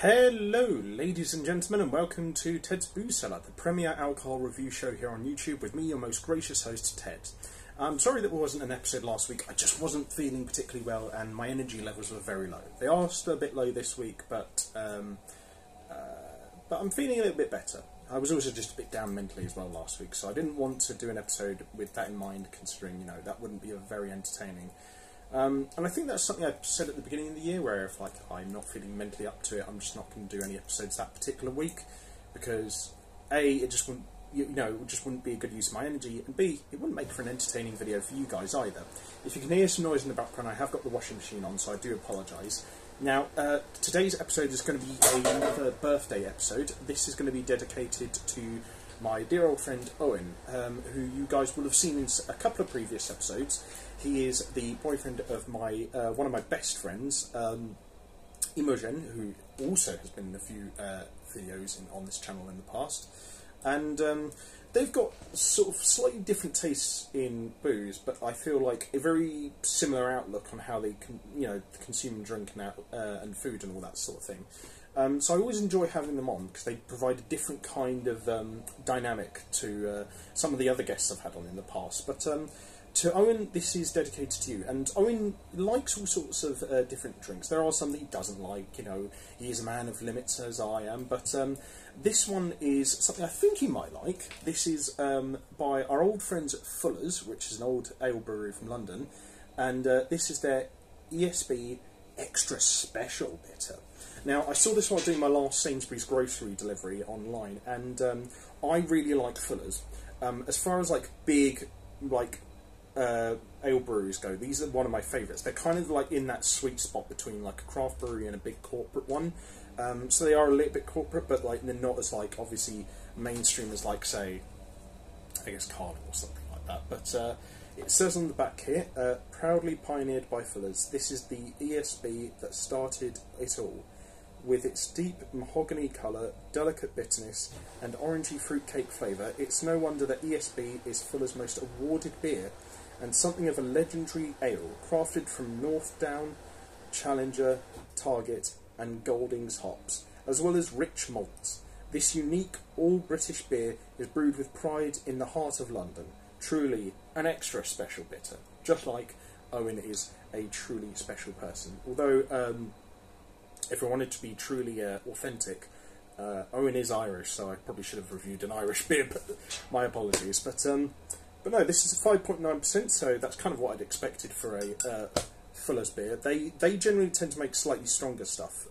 Hello, ladies and gentlemen, and welcome to Ted's Booze Cellar, the premier alcohol review show here on YouTube with me, your most gracious host, Ted. I'm sorry that there wasn't an episode last week. I just wasn't feeling particularly well, and my energy levels were very low. They are still a bit low this week, but I'm feeling a little bit better. I was also just a bit down mentally as well last week, so I didn't want to do an episode with that in mind, considering, that wouldn't be very entertaining. And I think that's something I said at the beginning of the year, where if I'm not feeling mentally up to it, I'm just not going to do any episodes that particular week, because A, it just wouldn't, it just wouldn't be a good use of my energy, and B, it wouldn't make for an entertaining video for you guys either. If you can hear some noise in the background, I have got the washing machine on, so I do apologise. Now, today's episode is going to be another birthday episode. This is going to be dedicated to my dear old friend Eoin, who you guys will have seen in a couple of previous episodes. He is the boyfriend of my one of my best friends, Imogen, who also has been in a few videos on this channel in the past. And they've got sort of slightly different tastes in booze, but I feel like a very similar outlook on how they consume and drink and food and all that sort of thing. So I always enjoy having them on because they provide a different kind of dynamic to some of the other guests I've had on in the past. But to Eoin, this is dedicated to you. And Eoin likes all sorts of different drinks. There are some that he doesn't like. He is a man of limits, as I am. But this one is something I think he might like. This is by our old friends at Fuller's, which is an old ale brewery from London. And this is their ESB Extra Special Bitter. Now, I saw this while doing my last Sainsbury's grocery delivery online, and I really like Fuller's. As far as big ale breweries go, these are one of my favourites. They're kind of in that sweet spot between a craft brewery and a big corporate one. So they are a little bit corporate, but they're not as obviously mainstream as say, I guess Cardiff or something like that. But it says on the back here, proudly pioneered by Fuller's. This is the ESB that started it all. With its deep mahogany colour, delicate bitterness and orangey fruitcake flavour, it's no wonder that ESB is Fuller's most awarded beer, and something of a legendary ale, crafted from North Down, Challenger, Target and Goldings hops, as well as rich malts. This unique, all-British beer is brewed with pride in the heart of London. Truly an extra special bitter, just like Eoin is a truly special person. Although, if I wanted to be truly authentic, Eoin is Irish, so I probably should have reviewed an Irish beer, but my apologies. But no, this is a 5.9%, so that's kind of what I'd expected for a Fuller's beer. They generally tend to make slightly stronger stuff,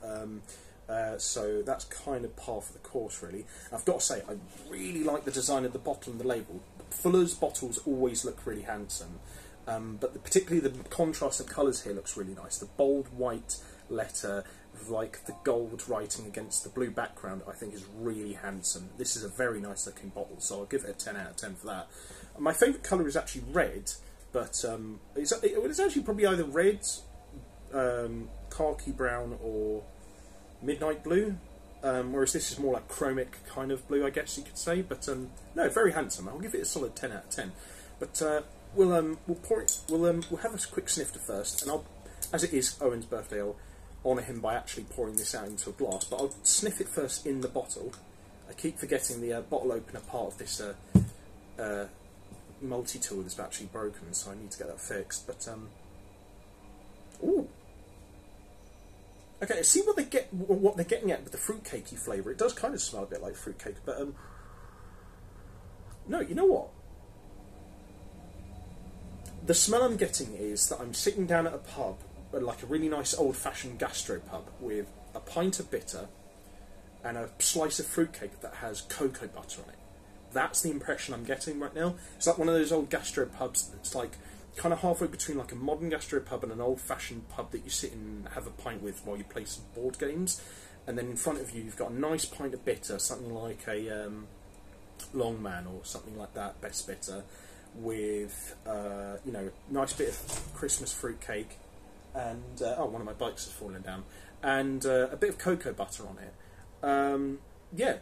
so that's kind of par for the course, really. I've got to say, I really like the design of the bottle and the label. Fuller's bottles always look really handsome, but particularly the contrast of colours here looks really nice. The bold white letter, the gold writing against the blue background, I think is really handsome. This is a very nice looking bottle, so I'll give it a 10 out of 10 for that. My favourite colour is actually red, but it's actually probably either red, khaki brown or midnight blue, whereas this is more like chromic kind of blue, I guess you could say. But no, very handsome. I'll give it a solid 10 out of 10. But we'll pour it. We'll have a quick snifter first, and as it is Owen's birthday, I'll honour him by actually pouring this out into a glass. But I'll sniff it first in the bottle. I keep forgetting the bottle opener part of this multi-tool is actually broken, so I need to get that fixed. But ooh. Okay, see what they're getting at with the fruitcakey flavour. It does kind of smell a bit like fruitcake, but no, you know what? The smell I'm getting is that I'm sitting down at a pub, like a really nice old-fashioned gastro pub, with a pint of bitter and a slice of fruitcake that has cocoa butter on it. That's the impression I'm getting right now. It's like one of those old gastro pubs that's kind of halfway between a modern gastro pub and an old-fashioned pub that you sit and have a pint with while you play some board games. And then in front of you, you've got a nice pint of bitter, something like a Longman or something like that, best bitter, with nice bit of Christmas fruitcake, and one of my bikes has fallen down, and a bit of cocoa butter on it. Yeah.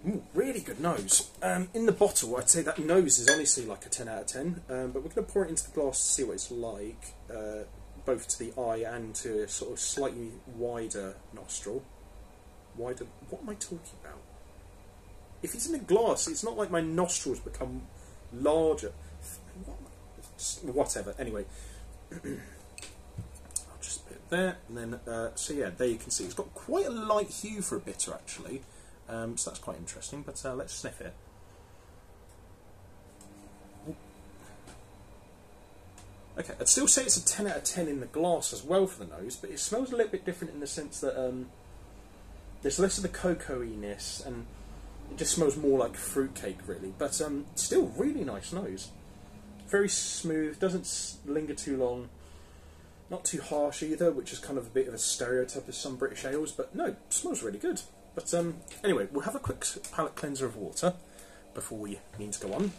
Ooh, really good nose. In the bottle, I'd say that nose is honestly like a 10 out of 10, but we're going to pour it into the glass to see what it's like. both to the eye and to a sort of slightly wider nostril. Wider. What am I talking about? If it's in a glass, it's not like my nostrils become larger. Whatever. Anyway, I'll just put it there, and then so yeah, there you can see it's got quite a light hue for a bitter actually. So that's quite interesting. But let's sniff it. Okay, I'd still say it's a 10 out of 10 in the glass as well for the nose, but it smells a little bit different in the sense that there's less of the cocoa-iness, and it just smells more like fruitcake, really. But still, really nice nose. Very smooth, doesn't linger too long, not too harsh either, which is kind of a bit of a stereotype of some British ales, but no, smells really good. But anyway, we'll have a quick palate cleanser of water before we need to go on.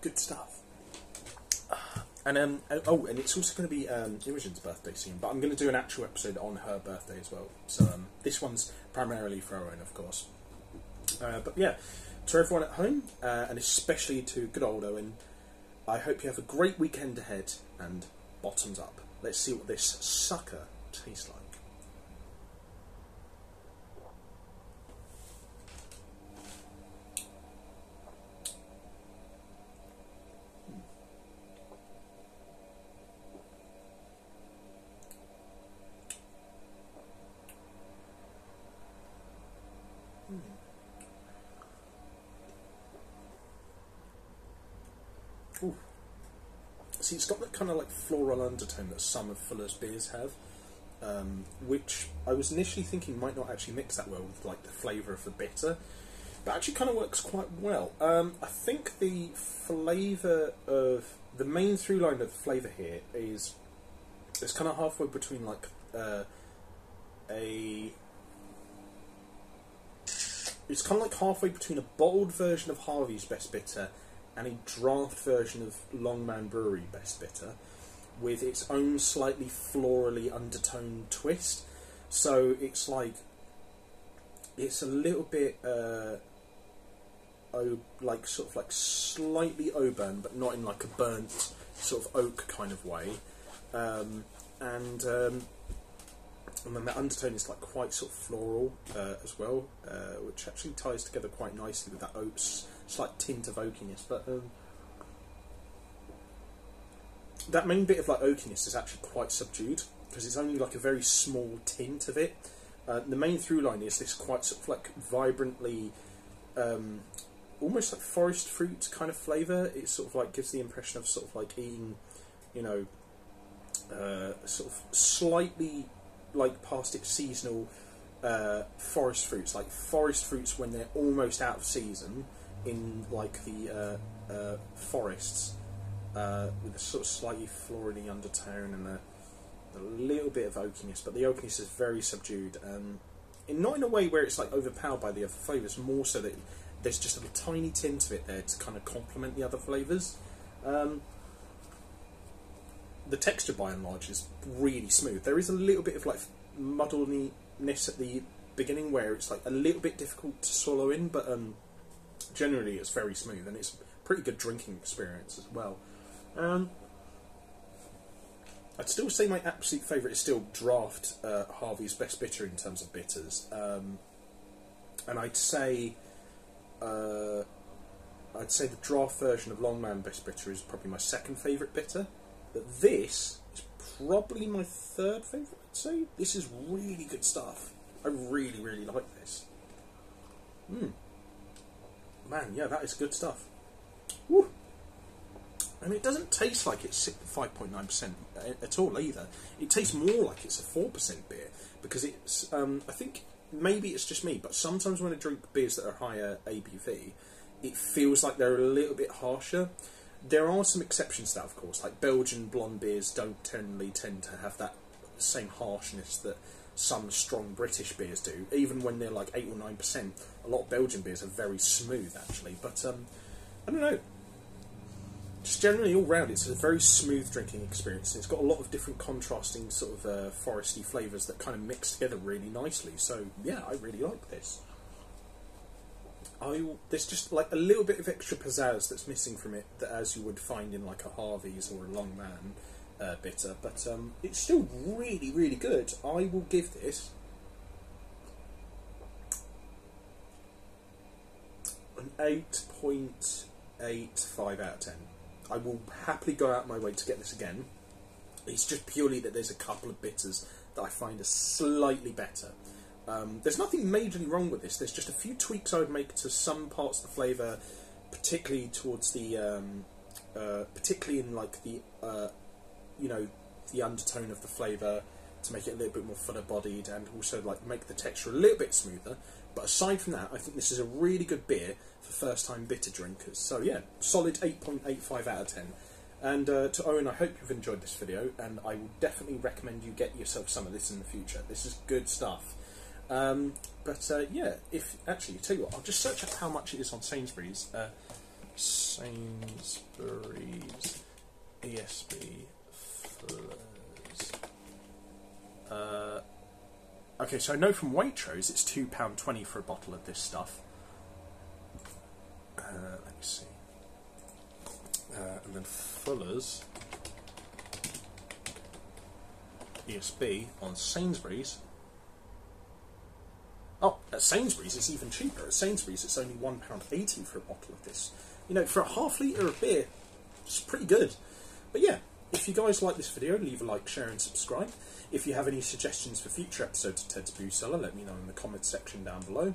Good stuff. And oh, and it's also going to be Imogen's birthday soon, but I'm going to do an actual episode on her birthday as well. So this one's primarily for Eoin, of course. But yeah, to everyone at home, and especially to good old Eoin, I hope you have a great weekend ahead, and bottoms up. Let's see what this sucker tastes like. Ooh. See, it's got that kind of like floral undertone that some of Fuller's beers have, which I was initially thinking might not actually mix that well with like the flavour of the bitter, but actually kind of works quite well. I think the flavour of the main through line of the flavour here is it's kind of halfway between like it's kind of like halfway between a bottled version of Harvey's Best Bitter and a draft version of Longman Brewery Best Bitter, with its own slightly florally undertoned twist. So it's like, it's a little bit like sort of like slightly Auburn, but not in like a burnt sort of oak kind of way. And then the undertone is like quite sort of floral as well, which actually ties together quite nicely with that oats. Slight tint of oakiness, but that main bit of like oakiness is actually quite subdued because it's only like a very small tint of it. The main through line is this quite sort of like vibrantly, almost like forest fruit kind of flavour. It sort of like gives the impression of sort of like eating, you know, sort of slightly like past its seasonal forest fruits, like forest fruits when they're almost out of season. In like the forests, with a sort of slightly florally undertone and a little bit of oakiness, but the oakiness is very subdued, and not in a way where it's like overpowered by the other flavours, more so that there's just a tiny tint of it there to kind of complement the other flavours. The texture by and large is really smooth. There is a little bit of like muddleness at the beginning where it's like a little bit difficult to swallow in, but generally it's very smooth, and it's a pretty good drinking experience as well. I'd still say my absolute favourite is still draft Harvey's Best Bitter in terms of bitters, and I'd say the draft version of Longman Best Bitter is probably my second favourite bitter, but this is probably my third favourite. I'd say this is really good stuff. I really, really like this. Man, yeah, that is good stuff. Woo. I mean, it doesn't taste like it's 5.9% at all either. It tastes more like it's a 4% beer, because it's, I think maybe it's just me, but sometimes when I drink beers that are higher ABV, it feels like they're a little bit harsher. There are some exceptions to that, of course, like Belgian blonde beers don't generally tend to have that same harshness that some strong British beers do, even when they're like 8 or 9%. A lot of Belgian beers are very smooth, actually, but I don't know. Just generally, all round, it's a very smooth drinking experience. It's got a lot of different contrasting sort of foresty flavours that kind of mix together really nicely. So, yeah, I really like this. there's just like a little bit of extra pizzazz that's missing from it, that as you would find in like a Harvey's or a Longman bitter, but it's still really, really good. I will give this an 8.85 out of 10. I will happily go out my way to get this again. It's just purely that there's a couple of bitters that I find are slightly better. There's nothing majorly wrong with this. There's just a few tweaks I would make to some parts of the flavour, particularly towards the, particularly in like the, you know, the undertone of the flavour, to make it a little bit more fuller-bodied, and also like make the texture a little bit smoother. But aside from that, I think this is a really good beer for first-time bitter drinkers. So yeah, solid 8.85 out of 10. And to Owen, I hope you've enjoyed this video, and I will definitely recommend you get yourself some of this in the future. This is good stuff. Yeah, if actually, tell you what, I'll just search up how much it is on Sainsbury's. Sainsbury's ESB Fullers. Okay, so I know from Waitrose it's £2.20 for a bottle of this stuff. Let me see. And then Fuller's ESB on Sainsbury's. Oh, at Sainsbury's it's even cheaper. At Sainsbury's it's only £1.80 for a bottle of this. You know, for a half litre of beer, it's pretty good. But yeah, if you guys like this video, leave a like, share and subscribe. If you have any suggestions for future episodes of Ted's Booze Cellar, let me know in the comments section down below.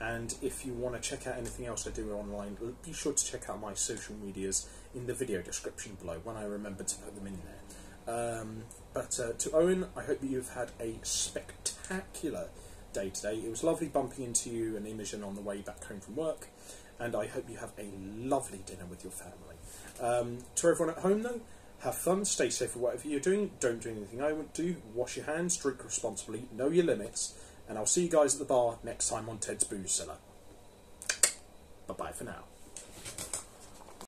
And if you want to check out anything else I do online, be sure to check out my social medias in the video description below, when I remember to put them in there. To Owen, I hope that you've had a spectacular day today. It was lovely bumping into you and Imogen on the way back home from work, and I hope you have a lovely dinner with your family. To everyone at home though, have fun, stay safe for whatever you're doing, don't do anything I would do, wash your hands, drink responsibly, know your limits, and I'll see you guys at the bar next time on Ted's Booze Cellar. Bye-bye for now.